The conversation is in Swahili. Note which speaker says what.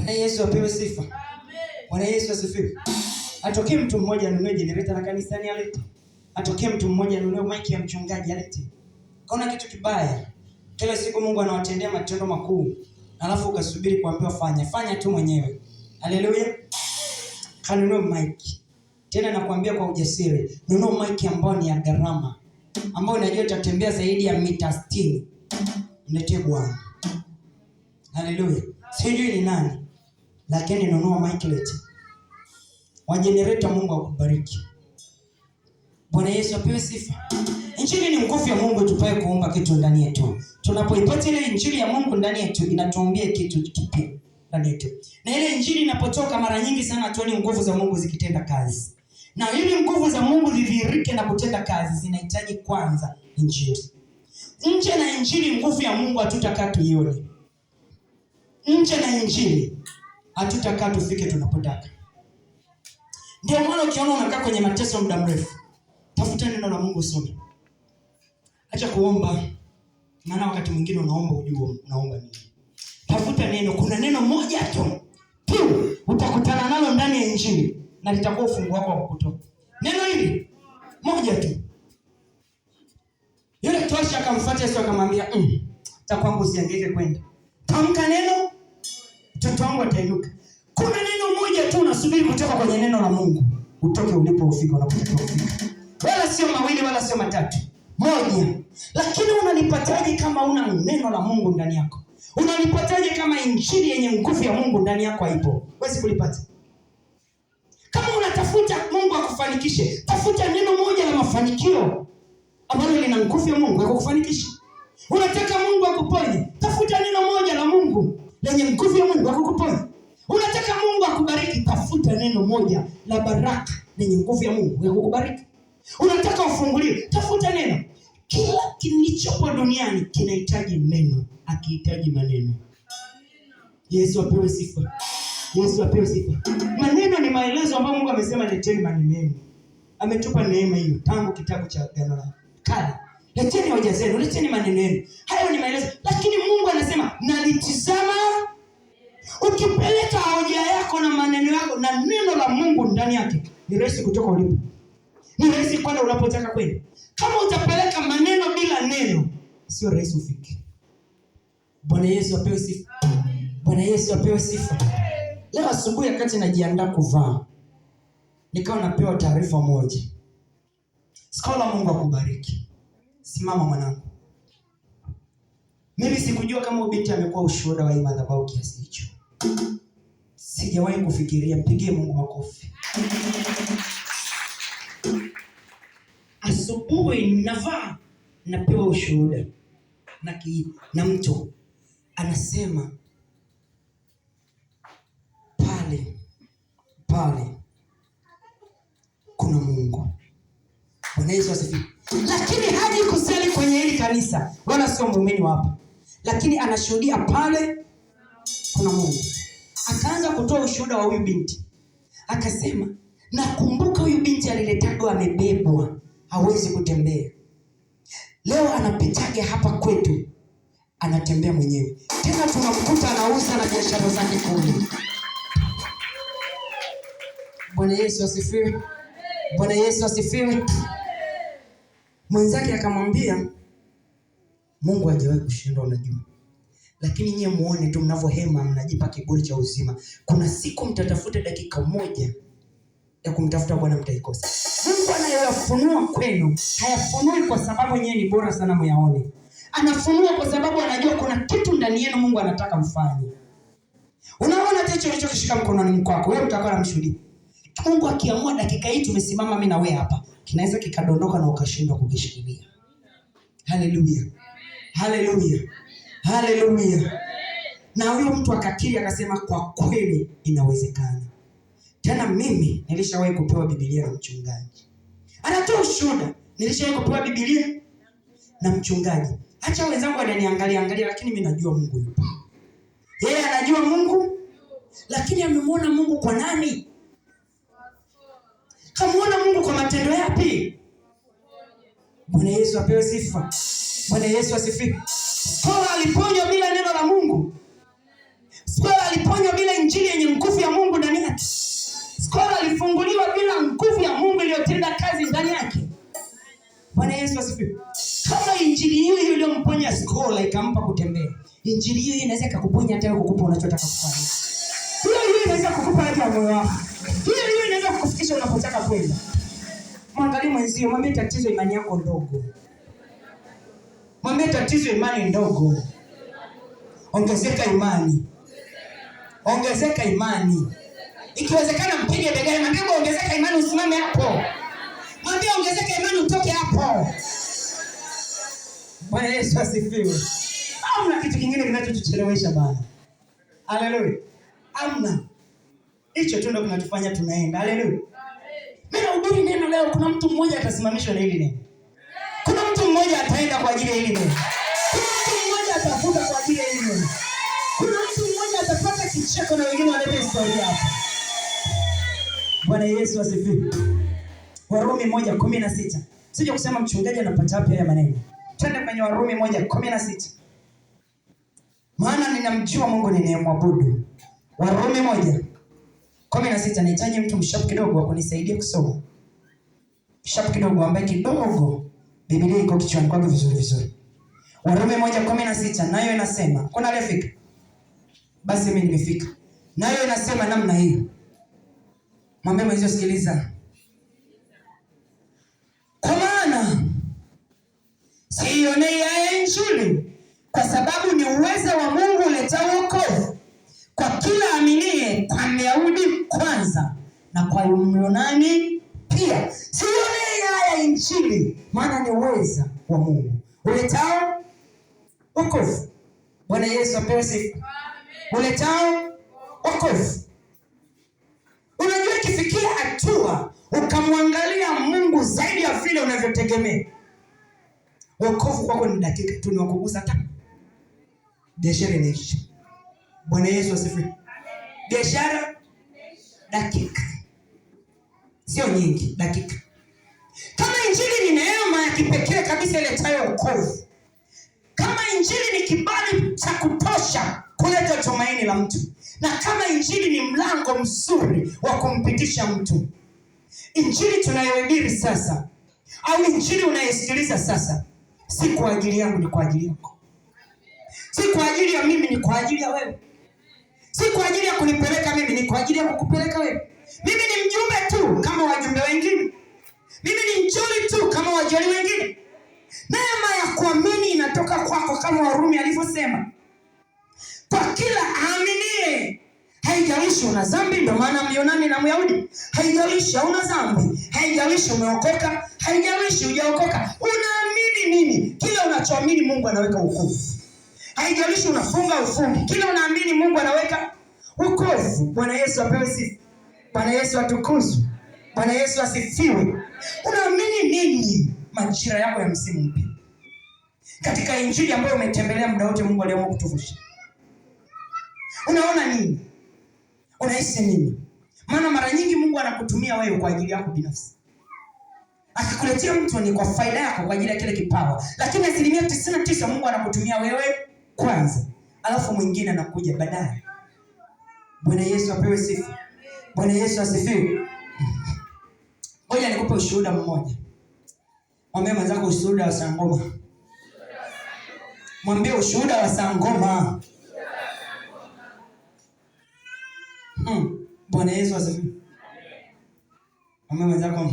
Speaker 1: Bwana Yesu apewe sifa. Amen. Bwana Yesu asifiwe. Atokee mtu mmoja anunue generator na kanisani alete. Atokee mtu mmoja anunue mic ya mchungaji alete. Kaona kitu kibaya. Kila siku Mungu anawatendea matendo makuu. Alafu ukasubiri kuambiwa fanya tu mwenyewe. Haleluya. Kanunue mic. Tena nakwambia kwa ujasiri, nunua mic ambayo ni ya gharama, ambayo unajua itatembea zaidi ya mita 60. Mletee Bwana. Haleluya. Sijui ni nani, lakini nunua mic lete. Wa generator, Mungu akubariki. Bwana Yesu apewe sifa. Injili ni nguvu ya Mungu tupaye kuomba kitu ndani yetu. Tunapoipata ile injili ya Mungu ndani yetu, inatuambia kitu kipya ndani yetu. Na ile injili inapotoka, mara nyingi sana tuone nguvu za Mungu zikitenda kazi. Na ili nguvu za Mungu zidhihirike na kutenda kazi, zinahitaji kwanza injili. Nje na injili nguvu ya Mungu hatutakaa tuione. Nje na injili hatutakaa tufike tunapotaka. Ndio maana ukiona unakaa kwenye mateso muda mrefu, tafuta neno la Mungu usome. Acha kuomba, maana wakati mwingine unaomba ujue unaomba nini. Tafuta neno, kuna neno moja tu utakutana nalo ndani ya injili na litakuwa ufunguo wako wa kutoka. Neno hili moja tu. Yule tosha akamfuata Yesu akamwambia, "Takwangu usihangaike kwenda. Tamka neno, mtoto wangu atainuka." Kuna neno moja tu unasubiri kutoka kwenye neno la Mungu. Utoke ulipo ufike unapotakiwa kufika. Wala sio mawili wala sio matatu. Moja. Lakini unalipataje kama una neno la Mungu ndani yako? Unalipataje kama injili yenye nguvu ya Mungu ndani yako haipo? Huwezi kulipata. Kama unatafuta Mungu akufanikishe, tafuta neno moja la mafanikio ambalo lina nguvu ya Mungu akufanikishe. Unataka Mungu akuponye, tafuta neno moja la Mungu lenye nguvu ya Mungu akuponye. Unataka Mungu akubariki, tafuta neno moja la baraka lenye nguvu ya Mungu akubariki. Unataka ufunguliwe, tafuta neno. Kila kilichopo duniani kinahitaji neno, akihitaji maneno. Yesu apewe sifa. Yesu apewe sifa. Maneno ni maelezo ambayo Mungu amesema leteni maneno yenu. Ametupa neema hiyo tangu kitabu cha Agano la Kale. Leteni hoja zenu, leteni maneno yenu. Hayo ni maelezo. Lakini Mungu anasema nalitizama. Ukipeleka hoja yako na maneno yako na neno la Mungu ndani yake, ni rahisi kutoka ulipo. Ni rahisi kwenda unapotaka kwenda. Kama utapeleka maneno bila neno, sio rahisi ufike. Bwana Yesu apewe sifa. Bwana Yesu apewe sifa. Leo asubuhi wakati najiandaa kuvaa, nikawa napewa taarifa moja. Skola, Mungu akubariki. Simama mwanangu. Mimi sikujua kama binti amekuwa ushuhuda wa madhabahu kiasi hicho. Sijawahi kufikiria. Mpigie Mungu makofi. Asubuhi navaa, napewa ushuhuda na mtu anasema pale kuna Mungu. Bwana Yesu asifiwe. Lakini haji kusali kwenye hili kanisa, wala sio muumini hapa, lakini anashuhudia pale kuna Mungu. Akaanza kutoa ushuhuda wa huyu binti. Akasema, nakumbuka huyu binti aliletagwa amebebwa, hawezi kutembea. Leo anapitaje hapa kwetu, anatembea mwenyewe. Tena tunamkuta anauza na biashara zake kule. Bwana Yesu asifiwe. Bwana Yesu asifiwe. Mwenzake akamwambia, Mungu hajawahi kushindwa unajua. Lakini nyie muone tu mnavyohema, mnajipa kiburi cha uzima. Kuna siku mtatafuta dakika moja ya kumtafuta Bwana, mtaikosa. Mungu anayoyafunua kwenu, hayafunui kwa sababu nyie ni bora sana muyaone. Anafunua kwa sababu anajua kuna kitu ndani yenu Mungu anataka mfanye. Unaona hicho ulichokishika mkononi mwako, wewe utakuwa unamshuhudia. Mungu akiamua dakika hii tumesimama mimi na wewe hapa, kinaweza kikadondoka na ukashindwa kukishikilia. Haleluya. Haleluya. Haleluya. Na huyo mtu akakiri akasema, kwa kweli inawezekana. Tena mimi nilishawahi kupewa Biblia na mchungaji. Anatoa ushuhuda, nilishawahi kupewa Biblia na mchungaji. Acha wenzangu wananiangalia, lakini mimi najua Mungu yupo. Yeye anajua Mungu, lakini amemwona Mungu kwa nani? Kamuona Mungu kwa matendo yapi? Bwana Yesu apewe sifa. Bwana Yesu asifiwe. Skola aliponywa bila neno la Mungu. Skola aliponywa bila injili. akamfanyia skola, ikampa kutembea. Injili hiyo inaweza kukuponya hata kukupa unachotaka kufanya. Hiyo inaweza kukupa haja ya moyo wako. Hiyo inaweza kukufikisha unapotaka kwenda. Mwangalie mwenzio, mwambie tatizo imani yako ndogo. Mwambie tatizo imani ndogo. Ongezeka imani. Ongezeka imani. Ikiwezekana mpige begani, mwambie ongezeka imani, usimame hapo. Mwambie ongezeka imani, utoke hapo. Bwana Yesu asifiwe. Hamna kitu kingine kinachotuchelewesha bana. Haleluya. Hamna. Hicho tu ndio kinatufanya tunaenda. Haleluya. Mimi nahubiri neno leo, kuna mtu mmoja atasimamishwa na hili neno. Kuna mtu mmoja ataenda kwa ajili ya hili neno. Kuna mtu mmoja atavuka kwa ajili ya hili neno. Kuna mtu mmoja atapata kicheko na wengine walete historia hapa. Bwana Yesu asifiwe. Warumi 1:16. Sije kusema mchungaji anapata wapi haya maneno. Twende kwenye Warumi 1:16. Maana ninamjua Mungu ninayemwabudu. Warumi 1:16. Nahitaji mtu mshapu kidogo wa kunisaidia kusoma. Mshapu kidogo ambaye kidogo Biblia iko kichwani kwake vizuri. Warumi 1:16 nayo inasema, kuna aliyefika? Basi mimi nimefika. Nayo inasema namna hiyo. Mwambie mwenzio sikiliza. Kwa maana siionei haya Injili, kwa sababu ni uwezo wa Mungu uletao wokovu kwa kila aminiye, kwa Myahudi kwanza na kwa Myunani pia. Siionei haya Injili, maana ni uwezo wa Mungu uletao wokovu. Bwana Yesu apewe sifa. Uletao wokovu. Unajua kifikia hatua ukamwangalia Mungu zaidi ya vile unavyotegemea, wokovu kwako ni dakika tu, ni wakugusa tu. Biashara inaisha. Bwana Yesu asifiwe. Biashara dakika. Sio nyingi, dakika. Kama Injili ni neema ya kipekee kabisa iletayo wokovu. Kama Injili ni kibali cha kutosha kuleta tumaini la mtu. Na kama Injili ni mlango mzuri wa kumpitisha mtu. Injili tunayohubiri sasa, au Injili unayesikiliza sasa, si kwa ajili yangu, ni kwa ajili yako. Si kwa ajili ya mimi, ni kwa ajili ya wewe. Si kwa ajili ya kunipeleka mimi, ni kwa ajili ya kukupeleka wewe. Mimi ni mjumbe tu kama wajumbe wengine. Mimi ni mjoli tu kama wajoli wengine. Neema ya kuamini inatoka kwako kama Warumi alivyosema. Kwa kila aaminie. Haijalishi una dhambi, ndio maana Myunani na Myahudi. Haijalishi una dhambi, haijalishi umeokoka, haijalishi hujaokoka. Unaamini nini? Kila unachoamini Mungu anaweka wokovu. Haijalishi unafunga ufungi, kila unaamini Mungu anaweka wokovu. Bwana Yesu apewe sifa. Bwana Yesu atukuzwe. Bwana Yesu asifiwe. Unaamini nini majira yako ya msimu mpya? Katika Injili ambayo umetembelea muda wote Mungu aliamua kutuvusha. Unaona nini? Unahisi nini? Maana mara nyingi Mungu anakutumia wewe kwa ajili yako binafsi. Akikuletea mtu ni kwa faida yako, kwa ajili ya kile kipawa. Lakini 99% Mungu anakutumia wewe kwanza, alafu mwingine anakuja baadaye. Bwana Yesu apewe sifa. Bwana Yesu asifiwe. Ngoja nikupe ushuhuda mmoja. Mwambie mwenzako ushuhuda wa Sangoma. Mwambie ushuhuda wa Sangoma. Bwana Yesu asifiwe. Mwambie mwenzako